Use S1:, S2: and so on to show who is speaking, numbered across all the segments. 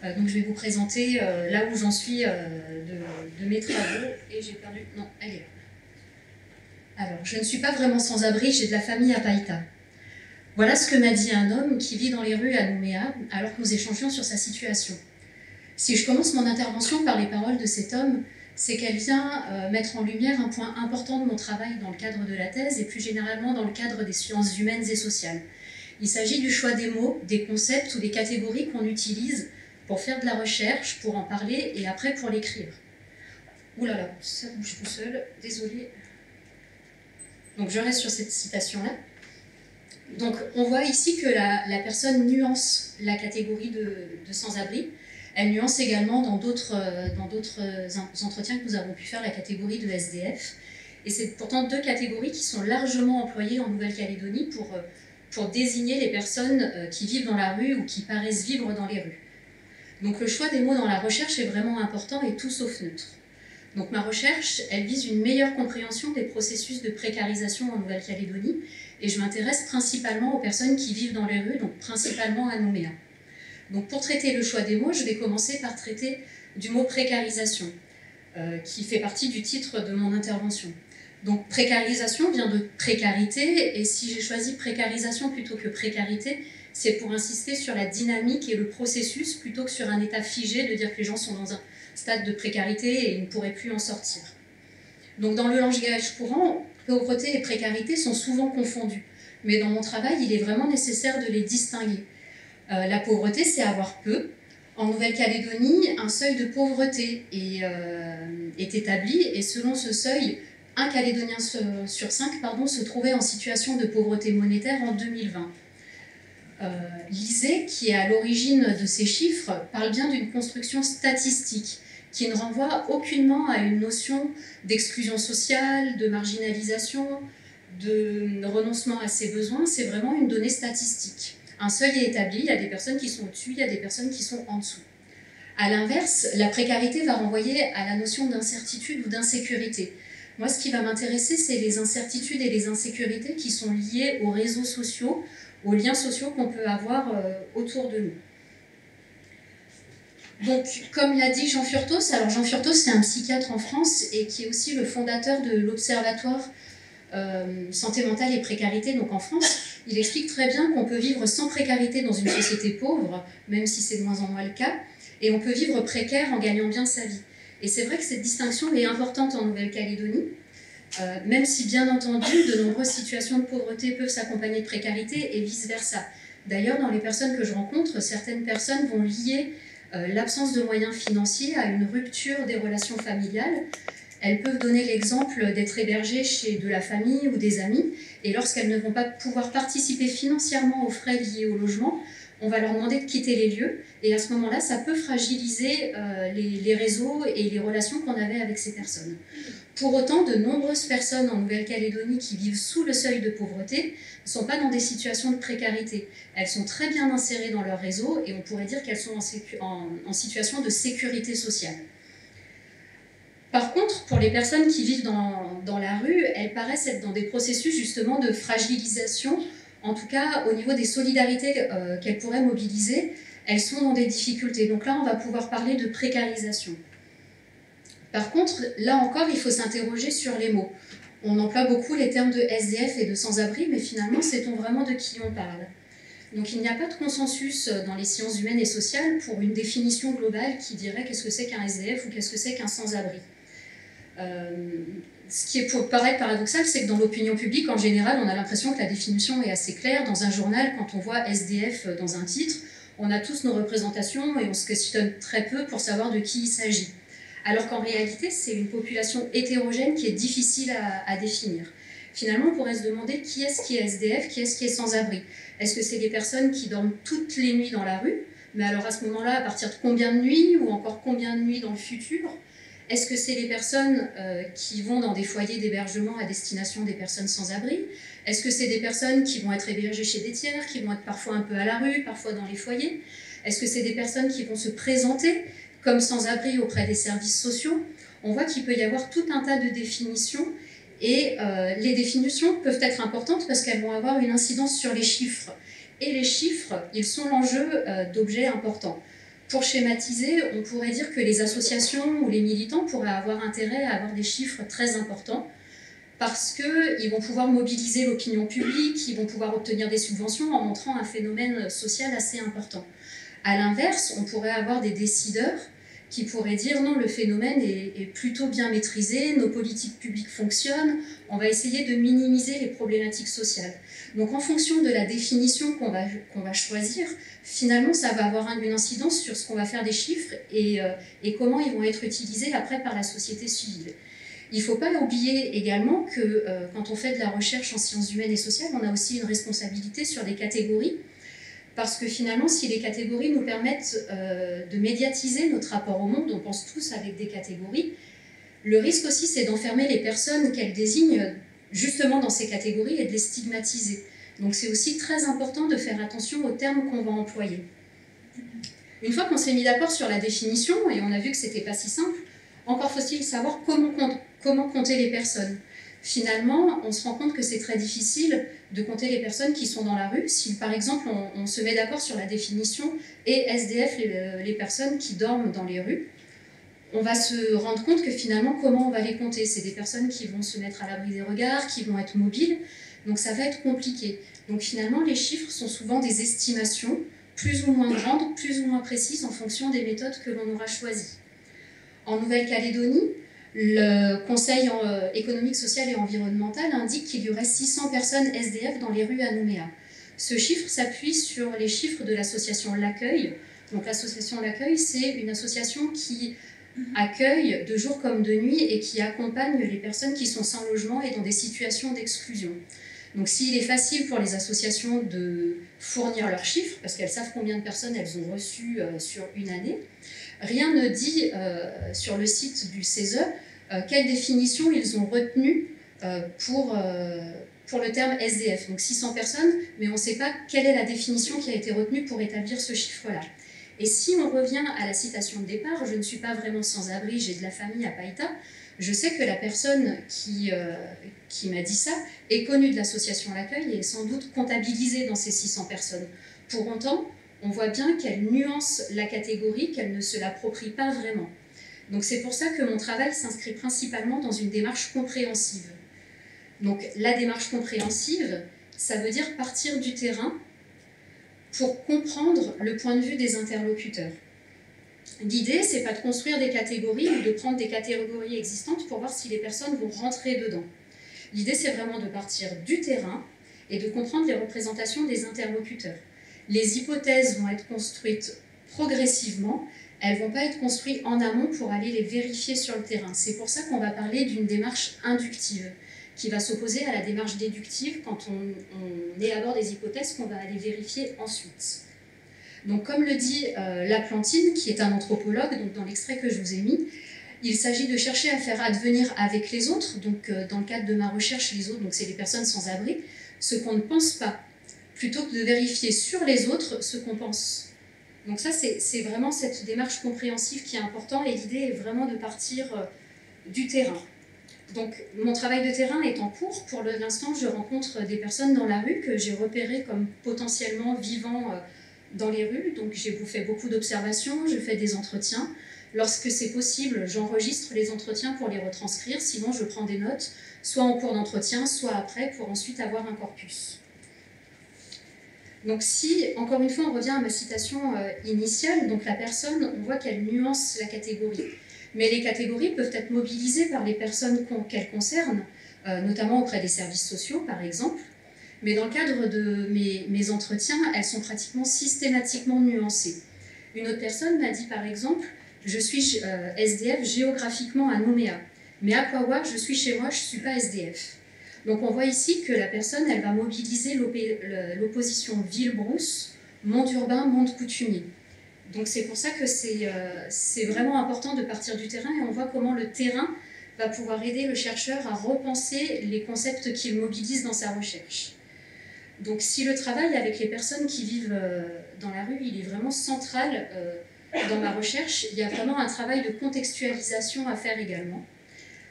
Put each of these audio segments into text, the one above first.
S1: Donc je vais vous présenter là où j'en suis de mes travaux. Et j'ai perdu... Non, elle est là. Alors, je ne suis pas vraiment sans abri, j'ai de la famille à Païta. Voilà ce que m'a dit un homme qui vit dans les rues à Nouméa, alors que nous échangions sur sa situation. Si je commence mon intervention par les paroles de cet homme, c'est qu'elle vient mettre en lumière un point important de mon travail dans le cadre de la thèse et plus généralement dans le cadre des sciences humaines et sociales. Il s'agit du choix des mots, des concepts ou des catégories qu'on utilise pour faire de la recherche, pour en parler et après pour l'écrire. Ouh là là, ça bouge tout seul, désolée. Donc je reste sur cette citation-là. Donc on voit ici que la personne nuance la catégorie de sans-abri. Elle nuance également dans d'autres entretiens que nous avons pu faire la catégorie de SDF. Et c'est pourtant deux catégories qui sont largement employées en Nouvelle-Calédonie pour désigner les personnes qui vivent dans la rue ou qui paraissent vivre dans les rues. Donc le choix des mots dans la recherche est vraiment important et tout sauf neutre. Donc ma recherche, elle vise une meilleure compréhension des processus de précarisation en Nouvelle-Calédonie et je m'intéresse principalement aux personnes qui vivent dans les rues, donc principalement à Nouméa. Donc pour traiter le choix des mots, je vais commencer par traiter du mot précarisation, qui fait partie du titre de mon intervention. Donc précarisation vient de précarité, et si j'ai choisi précarisation plutôt que précarité, c'est pour insister sur la dynamique et le processus plutôt que sur un état figé de dire que les gens sont dans un stade de précarité et ils ne pourraient plus en sortir. Donc dans le langage courant, pauvreté et précarité sont souvent confondus, mais dans mon travail, il est vraiment nécessaire de les distinguer. La pauvreté, c'est avoir peu. En Nouvelle-Calédonie, un seuil de pauvreté est établi et selon ce seuil, un Calédonien sur 5 se trouvait en situation de pauvreté monétaire en 2020. L'ISEE, qui est à l'origine de ces chiffres, parle bien d'une construction statistique qui ne renvoie aucunement à une notion d'exclusion sociale, de marginalisation, de renoncement à ses besoins. C'est vraiment une donnée statistique. Un seuil est établi, il y a des personnes qui sont au-dessus, il y a des personnes qui sont en dessous. A l'inverse, la précarité va renvoyer à la notion d'incertitude ou d'insécurité. Moi, ce qui va m'intéresser, c'est les incertitudes et les insécurités qui sont liées aux réseaux sociaux, aux liens sociaux qu'on peut avoir autour de nous. Donc, comme l'a dit Jean Furtos, alors Jean Furtos, c'est un psychiatre en France et qui est aussi le fondateur de l'Observatoire Santé mentale et précarité, donc en France. Il explique très bien qu'on peut vivre sans précarité dans une société pauvre, même si c'est de moins en moins le cas, et on peut vivre précaire en gagnant bien sa vie. Et c'est vrai que cette distinction est importante en Nouvelle-Calédonie, même si bien entendu, de nombreuses situations de pauvreté peuvent s'accompagner de précarité et vice-versa. D'ailleurs, dans les personnes que je rencontre, certaines personnes vont lier l'absence de moyens financiers à une rupture des relations familiales. Elles peuvent donner l'exemple d'être hébergées chez de la famille ou des amis, et lorsqu'elles ne vont pas pouvoir participer financièrement aux frais liés au logement, on va leur demander de quitter les lieux, et à ce moment-là, ça peut fragiliser les réseaux et les relations qu'on avait avec ces personnes. Pour autant, de nombreuses personnes en Nouvelle-Calédonie qui vivent sous le seuil de pauvreté ne sont pas dans des situations de précarité. Elles sont très bien insérées dans leur réseau, et on pourrait dire qu'elles sont en situation de sécurité sociale. Par contre, pour les personnes qui vivent dans la rue, elles paraissent être dans des processus justement de fragilisation, en tout cas au niveau des solidarités qu'elles pourraient mobiliser, elles sont dans des difficultés. Donc là, on va pouvoir parler de précarisation. Par contre, là encore, il faut s'interroger sur les mots. On emploie beaucoup les termes de SDF et de sans-abri, mais finalement, sait-on vraiment de qui on parle? Donc il n'y a pas de consensus dans les sciences humaines et sociales pour une définition globale qui dirait qu'est-ce que c'est qu'un SDF ou qu'est-ce que c'est qu'un sans-abri. Ce qui peut paraître paradoxal, c'est que dans l'opinion publique, en général, on a l'impression que la définition est assez claire. Dans un journal, quand on voit SDF dans un titre, on a tous nos représentations et on se questionne très peu pour savoir de qui il s'agit. Alors qu'en réalité, c'est une population hétérogène qui est difficile à définir. Finalement, on pourrait se demander qui est-ce qui est SDF, qui est-ce qui est sans-abri. Est-ce que c'est des personnes qui dorment toutes les nuits dans la rue? Mais alors à ce moment-là, à partir de combien de nuits, ou encore combien de nuits dans le futur? Est-ce que c'est les personnes qui vont dans des foyers d'hébergement à destination des personnes sans abri? Est-ce que c'est des personnes qui vont être hébergées chez des tiers, qui vont être parfois un peu à la rue, parfois dans les foyers? Est-ce que c'est des personnes qui vont se présenter comme sans-abri auprès des services sociaux? On voit qu'il peut y avoir tout un tas de définitions, et les définitions peuvent être importantes parce qu'elles vont avoir une incidence sur les chiffres. Et les chiffres, ils sont l'enjeu d'objets importants. Pour schématiser, on pourrait dire que les associations ou les militants pourraient avoir intérêt à avoir des chiffres très importants parce qu'ils vont pouvoir mobiliser l'opinion publique, ils vont pouvoir obtenir des subventions en montrant un phénomène social assez important. À l'inverse, on pourrait avoir des décideurs qui pourraient dire non, le phénomène est plutôt bien maîtrisé, nos politiques publiques fonctionnent, on va essayer de minimiser les problématiques sociales. Donc en fonction de la définition qu'on va choisir, finalement ça va avoir une incidence sur ce qu'on va faire des chiffres et comment ils vont être utilisés après par la société civile. Il ne faut pas oublier également que quand on fait de la recherche en sciences humaines et sociales, on a aussi une responsabilité sur des catégories. Parce que finalement, si les catégories nous permettent de médiatiser notre rapport au monde, on pense tous avec des catégories, le risque aussi c'est d'enfermer les personnes qu'elles désignent justement dans ces catégories et de les stigmatiser. Donc c'est aussi très important de faire attention aux termes qu'on va employer. Une fois qu'on s'est mis d'accord sur la définition, et on a vu que c'était pas si simple, encore faut-il savoir comment compter les personnes. Finalement, on se rend compte que c'est très difficile de compter les personnes qui sont dans la rue. Si par exemple on se met d'accord sur la définition et SDF, les personnes qui dorment dans les rues, on va se rendre compte que finalement comment on va les compter. C'est des personnes qui vont se mettre à l'abri des regards, qui vont être mobiles, donc ça va être compliqué. Donc finalement les chiffres sont souvent des estimations, plus ou moins grandes, plus ou moins précises en fonction des méthodes que l'on aura choisies. En Nouvelle-Calédonie, le Conseil économique, social et environnemental indique qu'il y aurait 600 personnes SDF dans les rues à Nouméa. Ce chiffre s'appuie sur les chiffres de l'association L'Accueil. Donc l'association L'Accueil, c'est une association qui accueille de jour comme de nuit et qui accompagne les personnes qui sont sans logement et dans des situations d'exclusion. Donc s'il est facile pour les associations de fournir leurs chiffres, parce qu'elles savent combien de personnes elles ont reçues sur une année, rien ne dit sur le site du CESE quelle définition ils ont retenue pour le terme SDF. Donc 600 personnes, mais on ne sait pas quelle est la définition qui a été retenue pour établir ce chiffre-là. Et si on revient à la citation de départ, je ne suis pas vraiment sans abri, j'ai de la famille à Païta, je sais que la personne qui m'a dit ça est connue de l'association L'Accueil et est sans doute comptabilisée dans ces 600 personnes. Pour autant, on voit bien qu'elle nuance la catégorie, qu'elle ne se l'approprie pas vraiment. Donc c'est pour ça que mon travail s'inscrit principalement dans une démarche compréhensive. Donc la démarche compréhensive, ça veut dire partir du terrain pour comprendre le point de vue des interlocuteurs. L'idée, c'est pas de construire des catégories ou de prendre des catégories existantes pour voir si les personnes vont rentrer dedans. L'idée, c'est vraiment de partir du terrain et de comprendre les représentations des interlocuteurs. Les hypothèses vont être construites progressivement, elles ne vont pas être construites en amont pour aller les vérifier sur le terrain. C'est pour ça qu'on va parler d'une démarche inductive, qui va s'opposer à la démarche déductive quand on est à bord des hypothèses qu'on va aller vérifier ensuite. Donc comme le dit Laplantine, qui est un anthropologue, donc dans l'extrait que je vous ai mis, il s'agit de chercher à faire advenir avec les autres, donc dans le cadre de ma recherche, les autres, donc c'est les personnes sans abri, ce qu'on ne pense pas, plutôt que de vérifier sur les autres ce qu'on pense. Donc ça, c'est vraiment cette démarche compréhensive qui est importante, et l'idée est vraiment de partir du terrain. Donc mon travail de terrain est en cours. Pour l'instant, je rencontre des personnes dans la rue que j'ai repérées comme potentiellement vivant dans les rues. Donc j'ai fait beaucoup d'observations, je fais des entretiens. Lorsque c'est possible, j'enregistre les entretiens pour les retranscrire, sinon je prends des notes, soit en cours d'entretien, soit après, pour ensuite avoir un corpus. Donc si, encore une fois, on revient à ma citation initiale, donc la personne, on voit qu'elle nuance la catégorie. Mais les catégories peuvent être mobilisées par les personnes qu'elles concernent, notamment auprès des services sociaux, par exemple. Mais dans le cadre de mes entretiens, elles sont pratiquement systématiquement nuancées. Une autre personne m'a dit, par exemple, je suis SDF géographiquement à Nouméa, mais à Kawa, je suis chez moi, je ne suis pas SDF. Donc on voit ici que la personne, elle va mobiliser l'opposition ville-brousse, monde urbain, monde coutumier. Donc c'est pour ça que c'est vraiment important de partir du terrain, et on voit comment le terrain va pouvoir aider le chercheur à repenser les concepts qu'il mobilise dans sa recherche. Donc si le travail avec les personnes qui vivent dans la rue, il est vraiment central dans ma recherche, il y a vraiment un travail de contextualisation à faire également.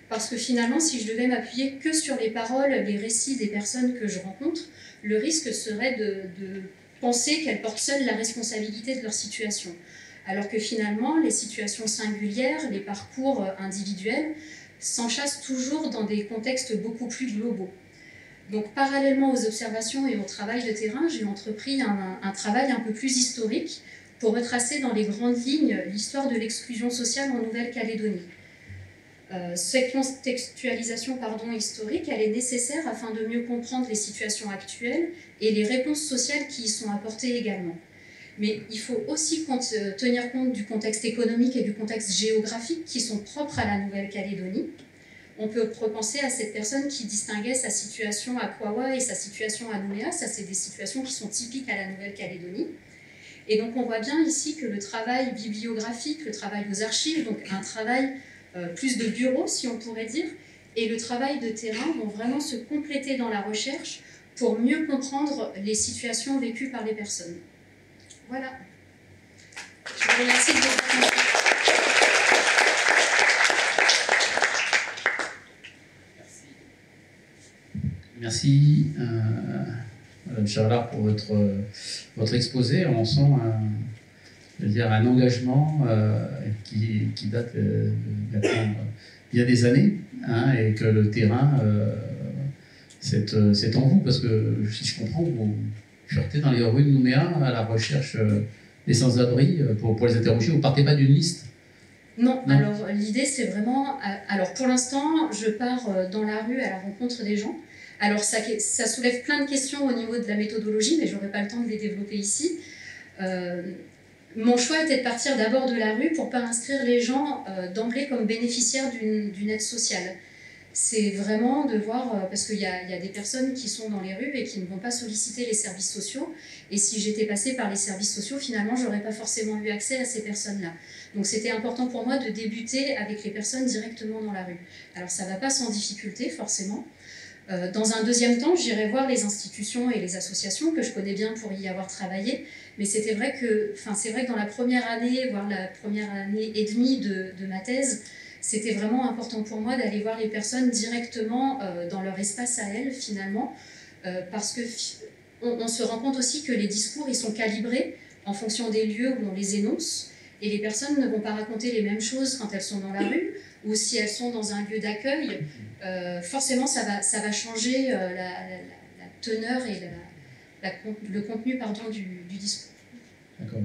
S1: Parce que finalement, si je devais m'appuyer que sur les paroles, les récits des personnes que je rencontre, le risque serait de penser qu'elles portent seules la responsabilité de leur situation. alors que finalement, les situations singulières, les parcours individuels s'enchâssent toujours dans des contextes beaucoup plus globaux. Donc, parallèlement aux observations et au travail de terrain, j'ai entrepris un travail un peu plus historique pour retracer dans les grandes lignes l'histoire de l'exclusion sociale en Nouvelle-Calédonie. Cette contextualisation historique, elle est nécessaire afin de mieux comprendre les situations actuelles et les réponses sociales qui y sont apportées également. Mais il faut aussi tenir compte du contexte économique et du contexte géographique qui sont propres à la Nouvelle-Calédonie. On peut repenser à cette personne qui distinguait sa situation à Kawa et sa situation à Nouméa. Ça, c'est des situations qui sont typiques à la Nouvelle-Calédonie. Et donc, on voit bien ici que le travail bibliographique, le travail aux archives, donc un travail plus de bureau, si on pourrait dire, et le travail de terrain vont vraiment se compléter dans la recherche pour mieux comprendre les situations vécues par les personnes. Voilà. Je vous remercie de votre attention.
S2: Merci, Madame Charlard, pour votre exposé. On sent un engagement qui date maintenant il y a des années, hein, et que le terrain, c'est en vous, parce que si je comprends, vous furetez dans les rues de Nouméa à la recherche des sans-abri pour les interroger. Vous ne partez pas d'une liste?
S1: Non, alors l'idée c'est vraiment... Alors pour l'instant, je pars dans la rue à la rencontre des gens. Alors ça soulève plein de questions au niveau de la méthodologie, mais je n'aurai pas le temps de les développer ici. Mon choix était de partir d'abord de la rue pour ne pas inscrire les gens d'emblée comme bénéficiaires d'une aide sociale. C'est vraiment de voir, parce qu'il y a des personnes qui sont dans les rues et qui ne vont pas solliciter les services sociaux. Et si j'étais passée par les services sociaux, finalement, je n'aurais pas forcément eu accès à ces personnes-là. Donc c'était important pour moi de débuter avec les personnes directement dans la rue. Alors ça ne va pas sans difficulté, forcément. Dans un deuxième temps, j'irai voir les institutions et les associations que je connais bien pour y avoir travaillé. Mais c'est vrai que dans la première année, voire la première année et demie de ma thèse, c'était vraiment important pour moi d'aller voir les personnes directement dans leur espace à elles, finalement, parce qu'on se rend compte aussi que les discours ils sont calibrés en fonction des lieux où on les énonce, et les personnes ne vont pas raconter les mêmes choses quand elles sont dans la rue, ou si elles sont dans un lieu d'accueil. Forcément, ça va changer la teneur et le contenu du discours.
S2: D'accord,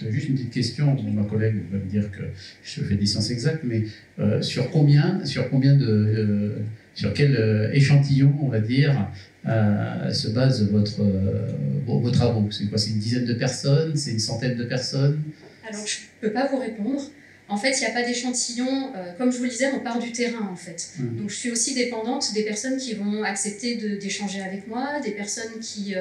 S2: juste une petite question. Ma collègue va me dire que je fais des sciences exactes, mais sur quel échantillon, on va dire, se basent vos travaux? C'est quoi? C'est une dizaine de personnes? C'est une centaine de personnes?
S1: Alors, je ne peux pas vous répondre. En fait, il n'y a pas d'échantillon. Comme je vous le disais, on part du terrain, en fait. Donc, je suis aussi dépendante des personnes qui vont accepter d'échanger avec moi, des personnes qui...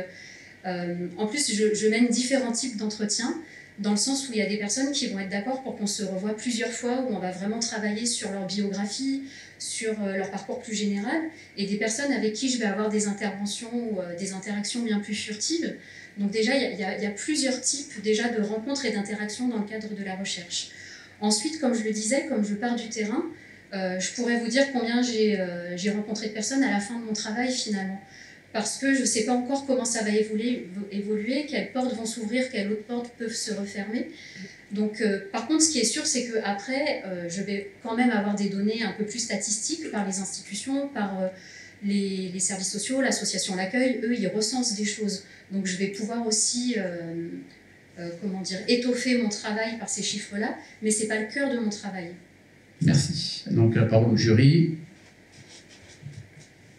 S1: en plus, je mène différents types d'entretiens, dans le sens où il y a des personnes qui vont être d'accord pour qu'on se revoie plusieurs fois, où on va vraiment travailler sur leur biographie, sur leur parcours plus général, et des personnes avec qui je vais avoir des interventions ou des interactions bien plus furtives. Donc déjà, il y a plusieurs types déjà de rencontres et d'interactions dans le cadre de la recherche. Ensuite, comme je le disais, comme je pars du terrain, je pourrais vous dire combien j'ai rencontré de personnes à la fin de mon travail finalement. Parce que je ne sais pas encore comment ça va évoluer, quelles portes vont s'ouvrir, quelles autres portes peuvent se refermer. Donc, par contre, ce qui est sûr, c'est qu'après, je vais quand même avoir des données un peu plus statistiques par les institutions, par les services sociaux, l'association L'Accueil. Eux, ils recensent des choses. Donc, je vais pouvoir aussi étoffer mon travail par ces chiffres-là, mais ce n'est pas le cœur de mon travail.
S2: Merci. Donc, la parole au jury.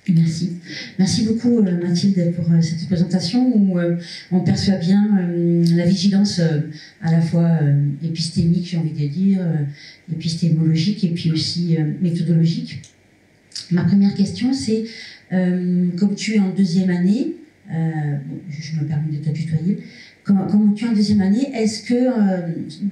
S3: Merci. Merci beaucoup Mathilde pour cette présentation où on perçoit bien la vigilance à la fois épistémique, j'ai envie de dire, épistémologique et puis aussi méthodologique. Ma première question c'est, comme tu es en deuxième année, je me permets de te tutoyer, comme tu es en deuxième année, est-ce que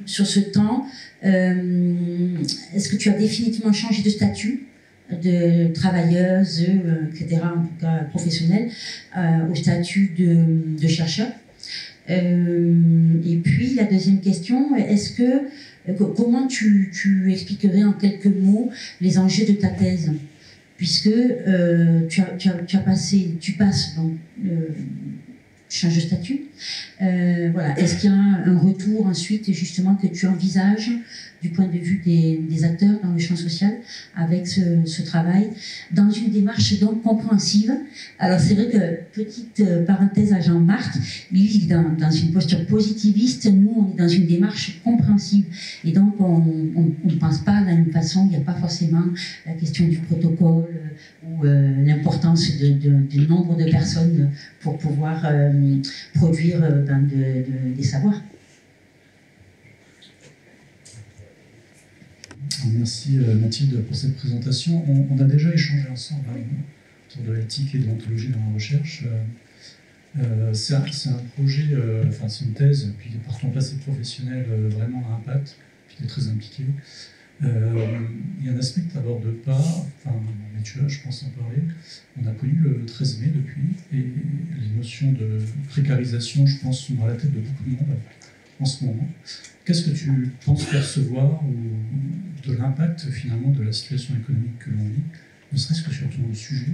S3: sur ce temps, est-ce que tu as définitivement changé de statut de travailleuse, etc., en tout cas professionnelle, au statut de chercheur. Et puis la deuxième question, comment tu expliquerais en quelques mots les enjeux de ta thèse, puisque tu passes donc, tu changes de statut, Voilà. Est-ce qu'il y a un retour ensuite, justement, que tu envisages du point de vue des acteurs dans le champ social avec ce travail, dans une démarche donc compréhensive? Alors c'est vrai que, petite parenthèse à Jean-Marc, lui il est dans une posture positiviste, nous on est dans une démarche compréhensive, et donc on ne pense pas de la même façon, il n'y a pas forcément la question du protocole ou l'importance du nombre de personnes pour pouvoir produire des savoirs.
S4: Merci Mathilde pour cette présentation. On a déjà échangé ensemble autour de l'éthique et de l'ontologie dans la recherche. C'est un projet, enfin c'est une thèse, puis par ton passé professionnel vraiment à impact, puis tu es très impliqué. Il y a un aspect que tu n'abordes pas, mais tu as, je pense, en parler. On a connu le 13 mai depuis, et les notions de précarisation, je pense, sont dans la tête de beaucoup de monde en ce moment. Qu'est-ce que tu penses percevoir de l'impact finalement de la situation économique que l'on vit, ne serait-ce que sur ton sujet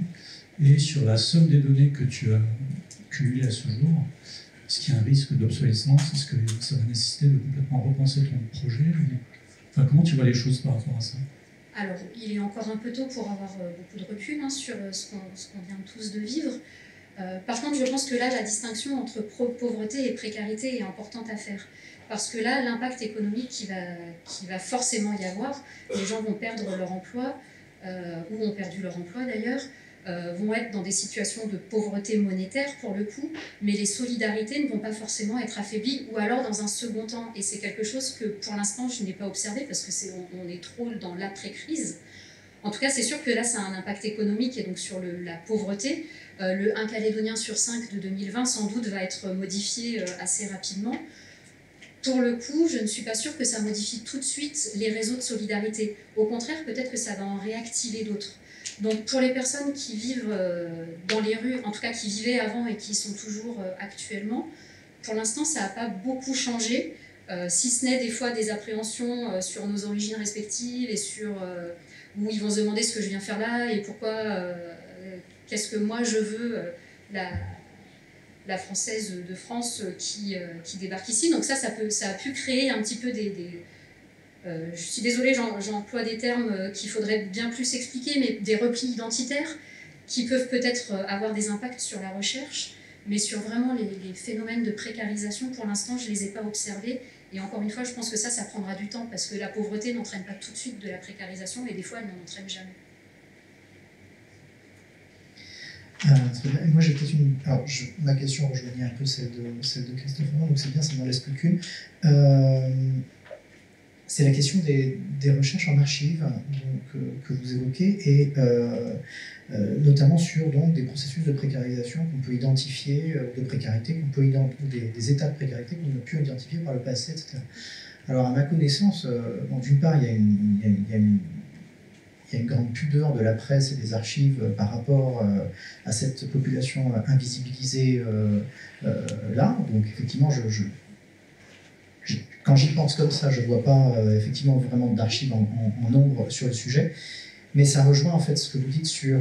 S4: et sur la somme des données que tu as cumulées à ce jour? Est-ce qu'il y a un risque d'obsolescence? Est-ce que ça va nécessiter de complètement repenser ton projet? Enfin, comment tu vois les choses par rapport à ça?
S1: Alors, il est encore un peu tôt pour avoir beaucoup de recul sur ce qu'on vient tous de vivre. Par contre, je pense que là, la distinction entre pauvreté et précarité est importante à faire. Parce que là, l'impact économique qui va forcément y avoir, les gens vont perdre leur emploi, ou ont perdu leur emploi d'ailleurs, vont être dans des situations de pauvreté monétaire pour le coup, mais les solidarités ne vont pas forcément être affaiblies, ou alors dans un second temps. Et c'est quelque chose que pour l'instant je n'ai pas observé, parce que on est trop dans l'après-crise. En tout cas, c'est sûr que là, ça a un impact économique, et donc sur la pauvreté. Le 1 Calédonien sur 5 de 2020, sans doute, va être modifié assez rapidement. Pour le coup, je ne suis pas sûre que ça modifie tout de suite les réseaux de solidarité. Au contraire, peut-être que ça va en réactiver d'autres. Donc pour les personnes qui vivent dans les rues, en tout cas qui vivaient avant et qui sont toujours actuellement, pour l'instant, ça n'a pas beaucoup changé, si ce n'est des fois des appréhensions sur nos origines respectives et sur où ils vont se demander ce que je viens faire là et pourquoi, qu'est-ce que moi je veux, la Française de France qui débarque ici. Donc ça a pu créer un petit peu je suis désolée, j'emploie des termes qu'il faudrait bien plus expliquer, mais des replis identitaires qui peuvent peut-être avoir des impacts sur la recherche, mais sur vraiment les phénomènes de précarisation, pour l'instant, je ne les ai pas observés. Et encore une fois, je pense que ça prendra du temps, parce que la pauvreté n'entraîne pas tout de suite de la précarisation, et des fois, elle n'en entraîne jamais.
S5: Très bien. Et moi, j'ai peut-être une... Alors, ma question rejoignait un peu celle de Christophe, donc c'est bien, ça ne m'en laisse plus qu'une. C'est la question des recherches en archives que vous évoquez, et notamment sur donc, des processus de précarisation qu'on peut identifier, de précarité, ou des états de précarité qu'on a pu identifier par le passé, etc. Alors, à ma connaissance, d'une part, il y a une grande pudeur de la presse et des archives par rapport à cette population invisibilisée là. Donc, effectivement, quand j'y pense comme ça, je ne vois pas effectivement vraiment d'archives en nombre sur le sujet, mais ça rejoint en fait ce que vous dites sur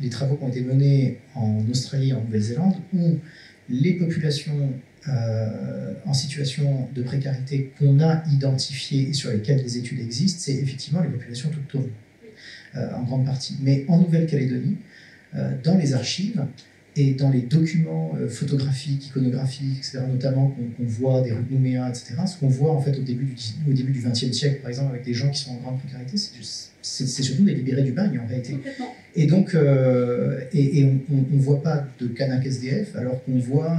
S5: les travaux qui ont été menés en Australie et en Nouvelle-Zélande, où les populations en situation de précarité qu'on a identifiées et sur lesquelles des études existent, c'est effectivement les populations autochtones, en grande partie. Mais en Nouvelle-Calédonie, dans les archives, et dans les documents photographiques, iconographiques, etc., notamment qu'on voit des rues de Nouméa, etc., ce qu'on voit en fait au début du XXe siècle, par exemple, avec des gens qui sont en grande précarité, c'est surtout des libérés du bagne en réalité. Et donc, on ne voit pas de Kanak SDF, alors qu'on voit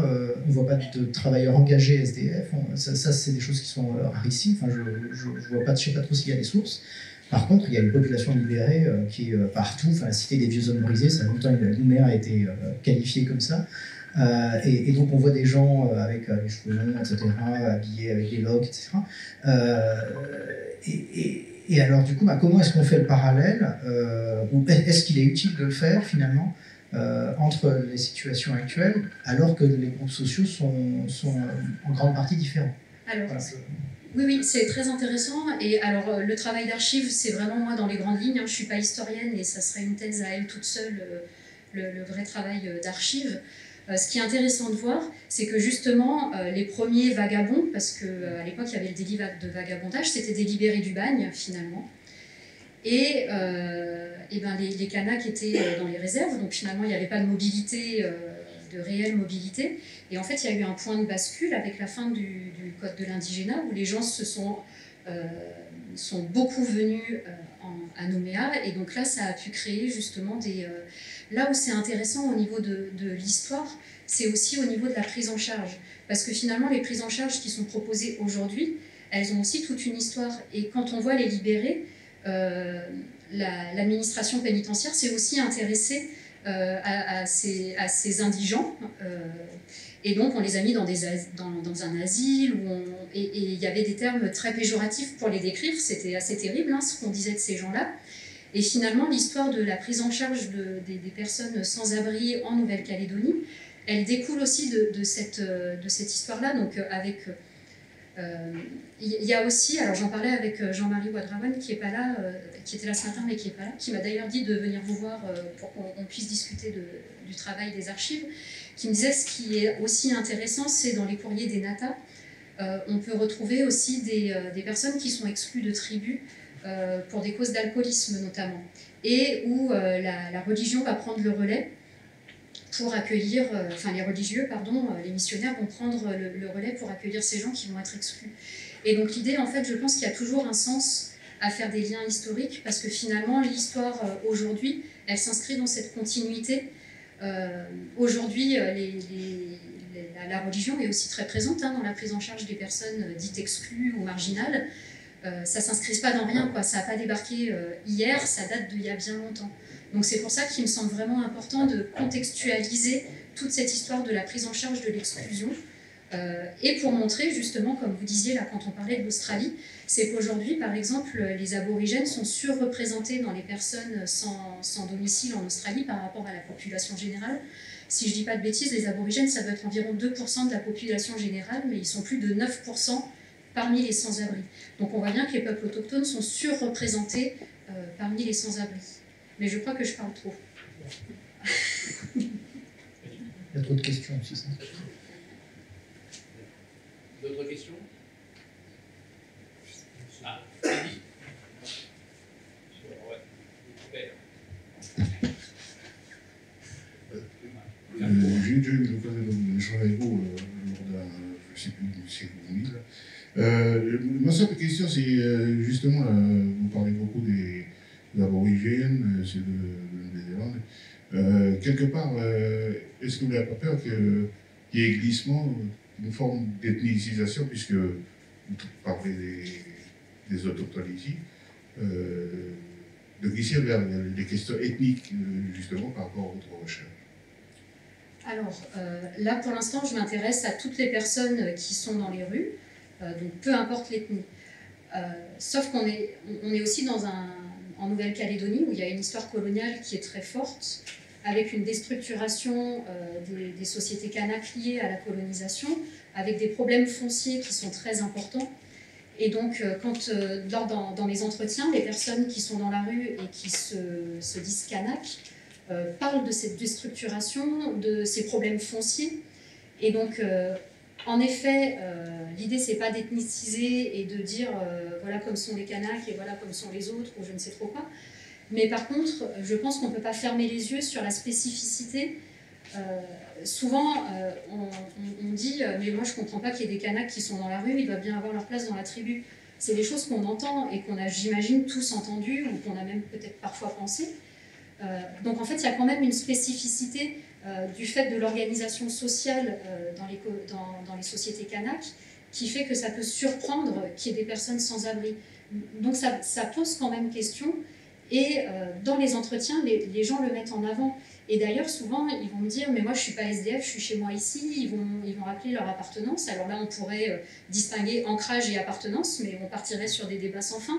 S5: pas de travailleurs engagés SDF. Ça c'est des choses qui sont rarissimes. Enfin, je sais pas trop s'il y a des sources. Par contre, il y a une population libérée qui est partout. Enfin, la cité des vieux hommes brisés, ça a longtemps, Nouméa a été qualifiée comme ça. Et donc, on voit des gens avec les cheveux longs, etc., habillés avec des loques, etc. Et alors, du coup, comment est-ce qu'on fait le parallèle ou est-ce qu'il est utile de le faire, finalement, entre les situations actuelles, alors que les groupes sociaux sont en grande partie différents?
S1: Alors, voilà. Oui, c'est très intéressant. Et alors, le travail d'archives, c'est vraiment moi dans les grandes lignes. Je ne suis pas historienne et ça serait une thèse à elle toute seule, le vrai travail d'archives. Ce qui est intéressant de voir, c'est que justement, les premiers vagabonds, parce qu'à l'époque, il y avait le délit de vagabondage, c'était des libérés du bagne, finalement. Et ben les Kanaks étaient dans les réserves, donc finalement, il n'y avait pas de mobilité, de réelle mobilité. Et en fait, il y a eu un point de bascule avec la fin du Code de l'indigénat, où les gens sont beaucoup venus à Nouméa, et donc là, ça a pu créer justement des... là où c'est intéressant au niveau de l'histoire, c'est aussi au niveau de la prise en charge. Parce que finalement, les prises en charge qui sont proposées aujourd'hui, elles ont aussi toute une histoire. Et quand on voit les libérés, l'administration pénitentiaire s'est aussi intéressée à ces indigents. Et donc, on les a mis dans un asile, et il y avait des termes très péjoratifs pour les décrire. C'était assez terrible, hein, ce qu'on disait de ces gens-là. Et finalement, l'histoire de la prise en charge des personnes sans-abri en Nouvelle-Calédonie, elle découle aussi de cette histoire-là. Donc, il y a aussi, alors j'en parlais avec Jean-Marie Ouadrawan, qui est pas là, qui était là ce matin, mais qui n'est pas là, qui m'a d'ailleurs dit de venir vous voir pour qu'on puisse discuter du travail des archives, qui me disait ce qui est aussi intéressant, c'est dans les courriers des Nata, on peut retrouver aussi des personnes qui sont exclues de tribus pour des causes d'alcoolisme notamment, et où la religion va prendre le relais pour accueillir, les religieux, pardon, les missionnaires vont prendre le relais pour accueillir ces gens qui vont être exclus. Et donc l'idée, en fait, je pense qu'il y a toujours un sens à faire des liens historiques, parce que finalement, l'histoire aujourd'hui, elle s'inscrit dans cette continuité. Aujourd'hui, la religion est aussi très présente dans la prise en charge des personnes dites exclues ou marginales. Ça ne s'inscrit pas dans rien, quoi. Ça n'a pas débarqué hier, ça date d'il y a bien longtemps. Donc c'est pour ça qu'il me semble vraiment important de contextualiser toute cette histoire de la prise en charge de l'exclusion, et pour montrer justement, comme vous disiez là quand on parlait de l'Australie, c'est qu'aujourd'hui, par exemple, les aborigènes sont surreprésentés dans les personnes sans domicile en Australie par rapport à la population générale. Si je ne dis pas de bêtises, les aborigènes, ça doit être environ 2% de la population générale, mais ils sont plus de 9% parmi les sans-abri. Donc on voit bien que les peuples autochtones sont surreprésentés parmi les sans-abri. Mais je crois que je parle trop.
S5: Il y a trop de questions aussi, ça.
S2: D'autres questions? Ah, Eddie.
S6: J'ai déjà eu l'occasion d'échanger avec vous lors d'un, je ne sais plus, du siècle 2000. Ma simple question, c'est justement, vous parlez beaucoup des aborigènes, c'est de Nouvelle-Zélande. Quelque part, est-ce que vous n'avez pas peur qu'il y ait glissement, une forme d'ethnicisation, puisque vous parlez des autochtones ici, de glisser vers les questions ethniques, justement, par rapport à votre recherche?
S1: Alors, là, pour l'instant, je m'intéresse à toutes les personnes qui sont dans les rues, donc peu importe l'ethnie. Sauf qu'on est aussi en Nouvelle-Calédonie, où il y a une histoire coloniale qui est très forte, avec une déstructuration des sociétés kanaks liées à la colonisation, avec des problèmes fonciers qui sont très importants. Et donc, quand dans mes entretiens, les personnes qui sont dans la rue et qui se disent kanaks parlent de cette déstructuration, de ces problèmes fonciers. Et donc, en effet, l'idée, c'est pas d'ethniciser et de dire voilà comme sont les Kanaks et voilà comme sont les autres, ou je ne sais trop quoi. Mais par contre, je pense qu'on ne peut pas fermer les yeux sur la spécificité. Souvent, on dit mais moi je ne comprends pas qu'il y ait des Kanaks qui sont dans la rue, ils doivent bien avoir leur place dans la tribu. C'est des choses qu'on entend et qu'on a, j'imagine, tous entendues ou qu'on a même peut-être parfois pensé. Donc en fait, il y a quand même une spécificité du fait de l'organisation sociale dans les sociétés kanaks qui fait que ça peut surprendre qu'il y ait des personnes sans abri. Donc ça pose quand même question, et dans les entretiens, les gens le mettent en avant. Et d'ailleurs, souvent, ils vont me dire « mais moi, je ne suis pas SDF, je suis chez moi ici », ils vont rappeler leur appartenance. Alors là, on pourrait distinguer ancrage et appartenance, mais on partirait sur des débats sans fin.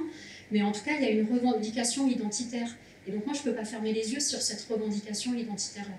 S1: Mais en tout cas, il y a une revendication identitaire. Et donc moi, je ne peux pas fermer les yeux sur cette revendication identitaire-là.